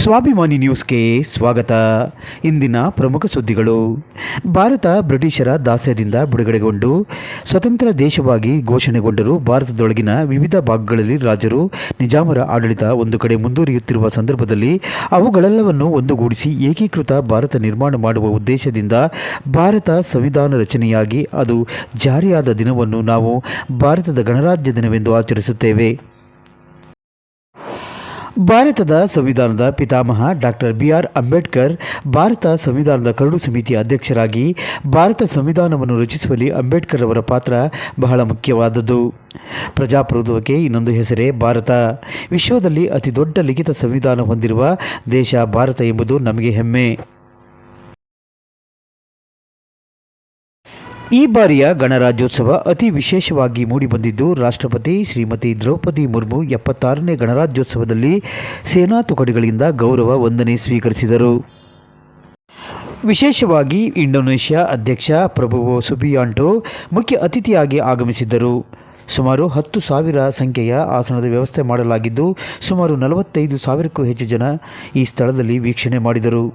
ಸ್ವಾಭಿಮಾನಿ ನ್ಯೂಸ್ಗೆ ಸ್ವಾಗತ. ಇಂದಿನ ಪ್ರಮುಖ ಸುದ್ದಿಗಳು. ಭಾರತ ಬ್ರಿಟಿಷರ ದಾಸ್ಯದಿಂದ ಬಿಡುಗಡೆಗೊಂಡು ಸ್ವತಂತ್ರ ದೇಶವಾಗಿ ಘೋಷಣೆಗೊಂಡರೂ ಭಾರತದೊಳಗಿನ ವಿವಿಧ ಭಾಗಗಳಲ್ಲಿ ರಾಜರು ನಿಜಾಮರ ಆಡಳಿತ ಒಂದು ಕಡೆ ಮುಂದುವರಿಯುತ್ತಿರುವ ಸಂದರ್ಭದಲ್ಲಿ ಅವುಗಳೆಲ್ಲವನ್ನು ಒಂದುಗೂಡಿಸಿ ಏಕೀಕೃತ ಭಾರತ ನಿರ್ಮಾಣ ಮಾಡುವ ಉದ್ದೇಶದಿಂದ ಭಾರತ ಸಂವಿಧಾನ ರಚನೆಯಾಗಿ ಅದು ಜಾರಿಯಾದ ದಿನವನ್ನು ನಾವು ಭಾರತದ ಗಣರಾಜ್ಯ ದಿನವೆಂದು ಆಚರಿಸುತ್ತೇವೆ. ಭಾರತದ ಸಂವಿಧಾನದ ಪಿತಾಮಹ ಡಾಕ್ಟರ್ ಬಿ.ಆರ್. ಅಂಬೇಡ್ಕರ್ ಭಾರತ ಸಂವಿಧಾನದ ಕರಡು ಸಮಿತಿಯ ಅಧ್ಯಕ್ಷರಾಗಿ ಭಾರತ ಸಂವಿಧಾನವನ್ನು ರಚಿಸುವಲ್ಲಿ ಅಂಬೇಡ್ಕರ್ ಅವರ ಪಾತ್ರ ಬಹಳ ಮುಖ್ಯವಾದದ್ದು. ಪ್ರಜಾಪ್ರಭುತ್ವಕ್ಕೆ ಇನ್ನೊಂದು ಹೆಸರೇ ಭಾರತ. ವಿಶ್ವದಲ್ಲಿ ಅತಿ ದೊಡ್ಡ ಲಿಖಿತ ಸಂವಿಧಾನ ಹೊಂದಿರುವ ದೇಶ ಭಾರತ ಎಂಬುದು ನಮಗೆ ಹೆಮ್ಮೆ. ಈ ಬಾರಿಯ ಗಣರಾಜ್ಯೋತ್ಸವ ಅತಿ ವಿಶೇಷವಾಗಿ ಮೂಡಿಬಂದಿದ್ದು, ರಾಷ್ಟ್ರಪತಿ ಶ್ರೀಮತಿ ದ್ರೌಪದಿ ಮುರ್ಮು 76ನೇ ಗಣರಾಜ್ಯೋತ್ಸವದಲ್ಲಿ ಸೇನಾ ತುಕಡಿಗಳಿಂದ ಗೌರವ ವಂದನೆ ಸ್ವೀಕರಿಸಿದರು. ವಿಶೇಷವಾಗಿ ಇಂಡೋನೇಷ್ಯಾ ಅಧ್ಯಕ್ಷ ಪ್ರಬೋವೋ ಸುಬಿಯಾಂಟೋ ಮುಖ್ಯ ಅತಿಥಿಯಾಗಿ ಆಗಮಿಸಿದ್ದರು. ಸುಮಾರು 10,000 ಸಂಖ್ಯೆಯ ಆಸನದ ವ್ಯವಸ್ಥೆ ಮಾಡಲಾಗಿದ್ದು, ಸುಮಾರು 45,000ಕ್ಕೂ ಹೆಚ್ಚು ಜನ ಈ ಸ್ಥಳದಲ್ಲಿ ವೀಕ್ಷಣೆ ಮಾಡಿದರು.